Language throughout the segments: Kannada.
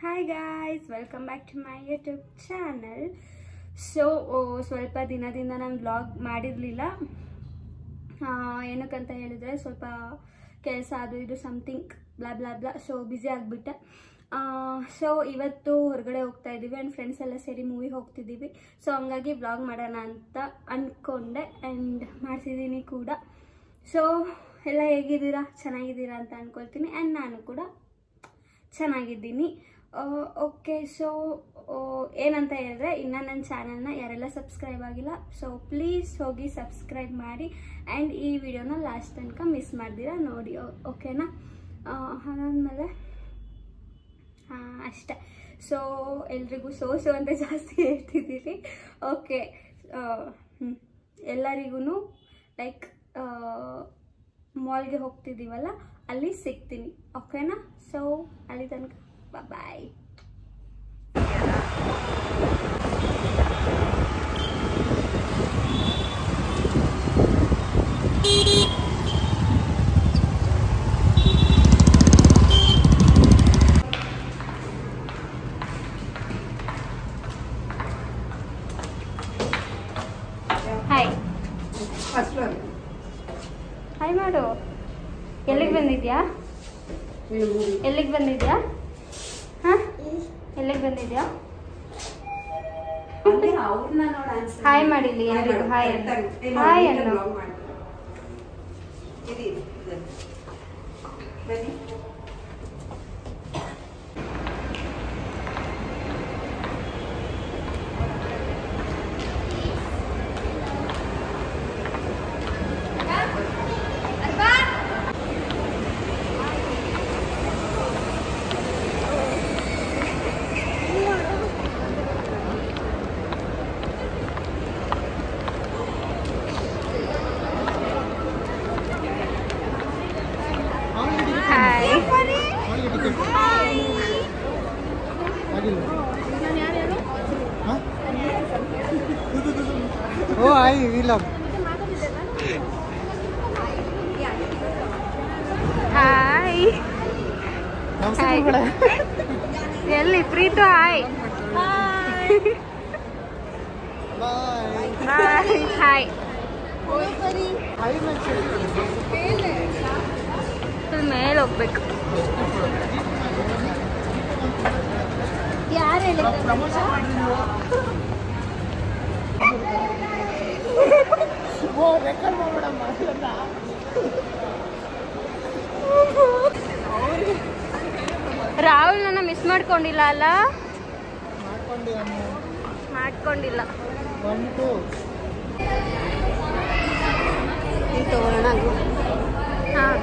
Hi guys, welcome back to my YouTube channel. So ಸ್ವಲ್ಪ ದಿನದಿಂದ ನಾನು ವ್ಲಾಗ್ ಮಾಡಿರಲಿಲ್ಲ. ಏನಕ್ಕಂತ ಹೇಳಿದ್ರೆ ಸ್ವಲ್ಪ ಕೆಲಸ ಅದು ಇದು something blah blah blah so busy ಆಗಿಬಿಟ್ಟೆ. ಸೊ ಇವತ್ತು ಹೊರಗಡೆ ಹೋಗ್ತಾ ಇದ್ದೀವಿ ಆ್ಯಂಡ್ ಫ್ರೆಂಡ್ಸ್ ಎಲ್ಲ ಸೇರಿ ಮೂವಿ ಹೋಗ್ತಿದ್ದೀವಿ. ಸೊ ಹಂಗಾಗಿ ವ್ಲಾಗ್ ಮಾಡೋಣ ಅಂತ ಅಂದ್ಕೊಂಡೆ ಆ್ಯಂಡ್ ಮಾಡ್ತಿದ್ದೀನಿ ಕೂಡ. ಸೊ ಎಲ್ಲ ಹೇಗಿದ್ದೀರಾ, ಚೆನ್ನಾಗಿದ್ದೀರಾ ಅಂತ ಅಂದ್ಕೊಳ್ತೀನಿ ಆ್ಯಂಡ್ ನಾನು ಕೂಡ ಚೆನ್ನಾಗಿದ್ದೀನಿ. ಓಕೆ, ಸೊ ಏನಂತ ಹೇಳಿದ್ರೆ ಇನ್ನು ನನ್ನ ಚಾನಲ್ನ ಯಾರೆಲ್ಲ ಸಬ್ಸ್ಕ್ರೈಬ್ ಆಗಿಲ್ಲ ಸೊ ಪ್ಲೀಸ್ ಹೋಗಿ ಸಬ್ಸ್ಕ್ರೈಬ್ ಮಾಡಿ ಆ್ಯಂಡ್ ಈ ವಿಡಿಯೋನ ಲಾಸ್ಟ್ ತನಕ ಮಿಸ್ ಮಾಡ್ದಿರ ನೋಡಿ, ಓಕೆನಾ? ಅದಾದಮೇಲೆ ಅಷ್ಟೇ. ಸೊ ಎಲ್ರಿಗೂ ಸೋ ಅಂತ ಜಾಸ್ತಿ ಹೇಳ್ತಿದ್ದೀರಿ. ಓಕೆ, ಎಲ್ಲರಿಗೂ ಲೈಕ್ ಮಾಲ್ಗೆ ಹೋಗ್ತಿದ್ದೀವಲ್ಲ ಅಲ್ಲಿ ಸಿಗ್ತೀನಿ, ಓಕೆನಾ? ಸೊ ಅಲ್ಲಿ ತನಕ ಬಾಯ್. ಹಾಯ್ ಹಾಯ್ ಮಾಡು. ಎಲ್ಲಿಗೆ ಬಂದಿದ್ಯಾ? ಎಲ್ಲಿಗೆ ಬಂದಿದ್ಯಾ? ಹಾಂ, ಎಲ್ಲಿಗೆ ಬಂದಿದ್ಯಾ? ಹಾಯ್ ಮಾಡಿಲಿ ಎಲ್ರಿಗೂ. ಹಾಯ್ ಹಾಯ್ ಅನ್ನು. Oh, I love. ಹಾಯ್ ಎಲ್ಲಿ ಪ್ರೀತು? Hi Bye. ಹಾಯ್. ಮೇಲೆ ಹೋಗ್ಬೇಕು. ಯಾರು ರಾಹುಲ್ ನನ್ನ ಮಿಸ್ ಮಾಡ್ಕೊಂಡಿಲ್ಲ ಅಲ್ಲ? ಮಾಡ್ಕೊಂಡಿಲ್ಲ. ಹಾಂ,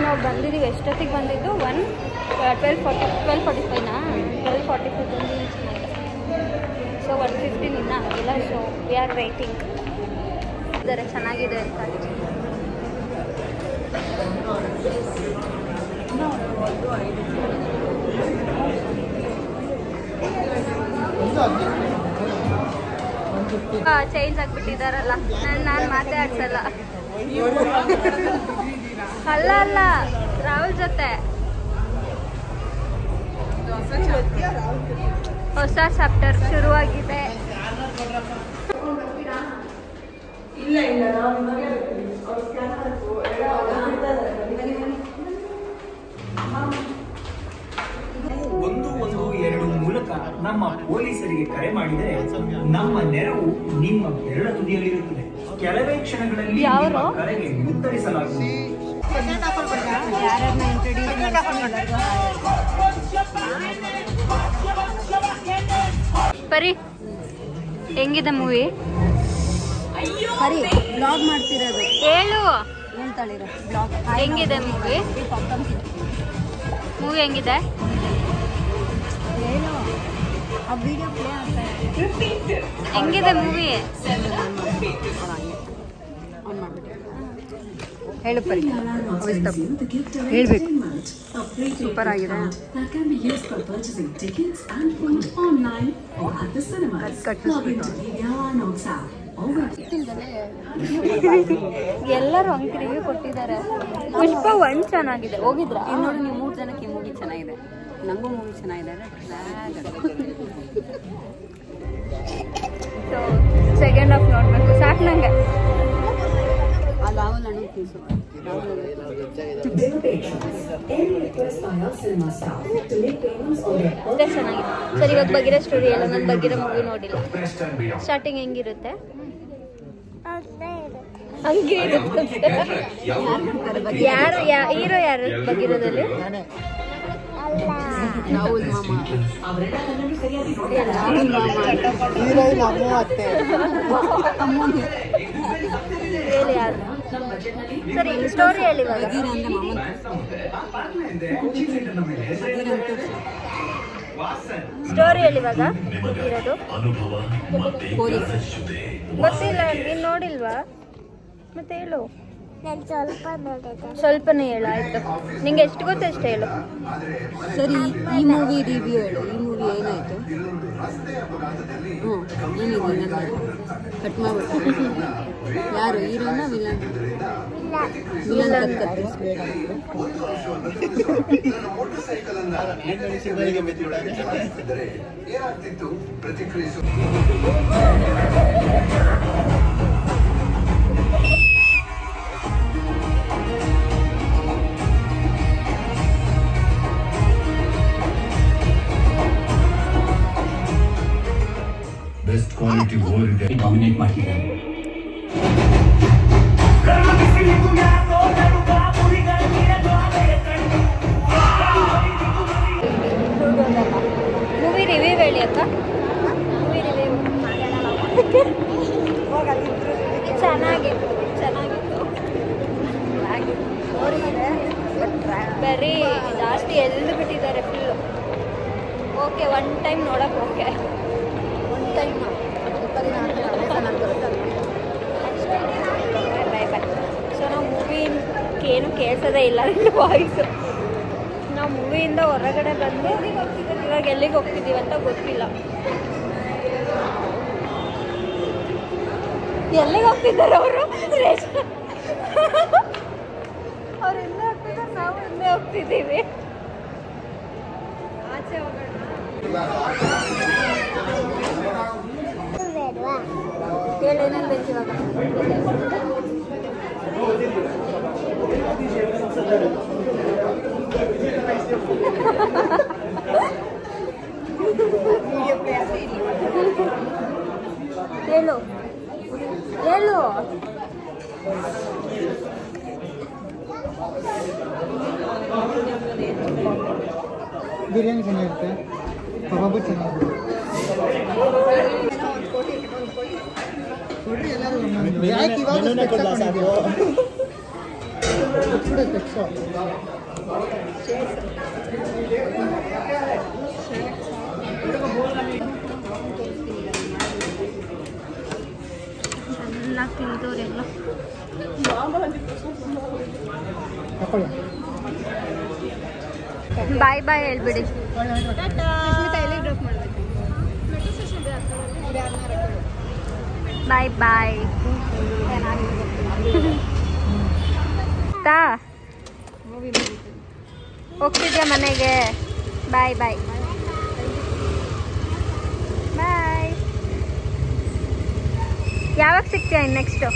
ನಾವು ಬಂದಿದ್ದೀವಿ. ಎಷ್ಟೊತ್ತಿಗೆ ಬಂದಿದ್ದು? 12:45ನಾ? 12:45 ಬಂದು ಸೊ 1:15 ಇನ್ನೂ ಆಗಿಲ್ಲ. So we are waiting. ಇದ್ದಾರೆ, ಚೆನ್ನಾಗಿದೆ ಅಂತ. ಚೇಂಜ್ ಆಗಿಬಿಟ್ಟಿದ್ದಾರಲ್ಲ, ನಾನು ಮಾತಾಡ್ಸಲ್ಲ. ಅಲ್ಲ ರಾಹುಲ್ ಜೊತೆ ಹೊಸ ಚಾಪ್ಟರ್ ಶುರುವಾಗಿದೆ. ಒಂದು 2 ಮೂಲಕ ನಮ್ಮ ಪೊಲೀಸರಿಗೆ ಕರೆ ಮಾಡಿದರೆ ನಮ್ಮ ನೆರವು ನಿಮ್ಮ ಬೆರಳ ತುದಿಯಲ್ಲಿರುತ್ತದೆ. ಕೆಲವೇ ಕ್ಷಣಗಳಲ್ಲಿ ನಿಮ್ಮ ಕರೆಗೆ ಉತ್ತರಿಸಲಾಗುವುದು. ಪರಿ, ಹೆಂಗಿದೆ ಮೂವಿ? ಸರಿ, ಬ್ಲಾಗ್ ಮಾಡ್ತಿರೋದು ಹೇಳು. ಹೇಳ್ತಾಳಿರೋ ಬ್ಲಾಗ್. ಹೆಂಗಿದೆ ಮೂವಿ? ಮೂವಿ ಹೆಂಗಿದೆ? ಹೇಳು, ಆ ವಿಡಿಯೋ ಪ್ಲೇ ಆಗ್ತಾ ಇದೆ. ಹೆಂಗಿದೆ ಮೂವಿ? ಆನ್ ಮಾಡ್ಬಿಟ್ಟು ಹೇಳು ಪರಿ. ಹೇಳ್ಬೇಕು. ಸೂಪರ್ ಆಗಿದೆ. ಕಟ್ ಎಲ್ಲರೂ ಅಂಕಿ ರಿವ್ಯೂ ಕೊಟ್ಟಿದ್ದಾರೆ. ಪುಷ್ಪ 1 ಚೆನ್ನಾಗಿದೆ. ಹೋಗಿದ್ರಾ? ನೋಡಿ ನೀವು 3 ಜನಕ್ಕೆ ಮೂವಿ ಚೆನ್ನಾಗಿದೆ, ನಮಗೂ ಮೂವಿ ಚೆನ್ನಾಗಿದೆ. ಸೊ ಸೆಕೆಂಡ್ ಹಾಫ್ ನೋಡ್ಬೇಕು. ಸಾಕು ನಂಗೆ. ಅದು ಆವಲ್ ಹಣ್ಣು ತಿನ್ಸು. ಚೆನ್ನಾಗಿದೆ ಸರ್. ಇವಾಗ ಬಗ್ಗಿರೋ ಸ್ಟೋರಿ ಎಲ್ಲ ನಾನು ಬಗ್ಗಿರೋ ಮೂವಿ ನೋಡಿಲ್ಲ. ಸ್ಟಾರ್ಟಿಂಗ್ ಹೆಂಗಿರುತ್ತೆ? ಹಂಗೆ ಇರುತ್ತೆ. ಯಾರು ಹೀರೋ ಯಾರು ಬಗ್ಗಿರೋದಲ್ಲಿ? ರಾಹುಲ್ ಮಾಮ. ಹೀರೋಯಿನ್ ಅಮ್ಮು ಅತ್ತೆ. ಹೇಳಿ ಯಾರು? ಸರಿ ಸ್ಟೋರಿ ಹೇಳಿ. ಇವಾಗ ಬಗೀರ ಅಂದ್ರೆ ಮಾಮಂತ. ಸ್ಟೋರಿ ಹೇಳಿ ಇವಾಗ ಇರೋದು. ಪೊಲೀಸ್. ಗೊತ್ತಿಲ್ಲ, ನೀನು ನೋಡಿಲ್ವಾ? ಮತ್ತೆ ಹೇಳು. ಸ್ವಲ್ಪನೇ ಹೇಳು ಆಯ್ತು. ನಿಂಗೆ ಎಷ್ಟು ಗೊತ್ತು ಅಷ್ಟು ಹೇಳು. ಸರಿ, ಈ ಮೂವಿ ರಿವ್ಯೂ ಹೇಳು. ಈ ಮೂವಿ ಏನಾಯ್ತು? ಏನಿದೆ ಕಟ್ ಮಾಡ್ಬಿಟ್ಟು. ಯಾರು ಹೀರೋನ ವಿಲನ್? ವಿಲನ್ ಕತ್ಕತ್ತಿಸ್ಬೇಡ. ಬೆಸ್ಟ್ ಕ್ವಾಲಿಟಿ ಓರ್ ಇದೆ ಡಾಮಿನೇಟ್ ಮಾಡ್ತಿದ್ದಾರೆ. ಮೂವಿ ರಿವ್ಯೂ ಹೇಳಿ ಅಕ್ಕ. ಮೂವಿ ರಿವ್ಯೂ ಚೆನ್ನಾಗಿತ್ತು. ಬರೀ ಜಾಸ್ತಿ ಎಲ್ಲಿ ಬಿಟ್ಟಿದ್ದಾರೆ ಫುಲ್ಲು. ಓಕೆ, 1 ಟೈಮ್ ನೋಡಕ್ಕೆ okay. 1 time bye bye. So ನಾವು ಮೂವಿ ಏನು ಕೇಳ್ಸೋದೇ ಇಲ್ಲ ನನ್ನ ವಾಯ್ಸು. ನಾವು ಮೂವಿಯಿಂದ ಹೊರಗಡೆ ಬಂದು ಇವಾಗ ಎಲ್ಲಿಗೆ ಹೋಗ್ತಿದ್ದೀವಿ ಅಂತ ಗೊತ್ತಿಲ್ಲ. ಎಲ್ಲಿಗೆ ಹೋಗ್ತಿದ್ದಾರೆ ಅವರು? ಅವ್ರು ಎಲ್ಲೇ ಹೋಗ್ತಿದ್ದಾರೆ, ನಾವು ಎಲ್ಲೇ ಹೋಗ್ತಿದ್ದೀವಿ. ಆಚೆ ಹೋಗೋಣ. ಏನೇನು ಬೇಕು ಇವಾಗ? ಹೇಳು ಹೇಳು. ಬಿರಿಯಾನಿ ಚೆನ್ನಾಗಿರುತ್ತೆ, ಕಬಾಬು ಚೆನ್ನಾಗಿರುತ್ತೆ. ಕೊಡ್ರಿ ಎಲ್ಲರೂ. ಯಾಕೆ ಇವಾಗ ಚೆನ್ನಾಗಿ ತಿಂದವ್ರೆಲ್ಲ. ಬಾಯ್ ಬಾಯ್ ಹೇಳ್ಬಿಡಿ. ಬಾಯ್ ಬಾಯ್. ಹೋಗ್ತಿದ್ಯಾ ಮನೆಗೆ? ಬಾಯ್ ಬಾಯ್ ಬಾಯ್. ಯಾವಾಗ ಸಿಗ್ತೀಯ ನೆಕ್ಸ್ಟು?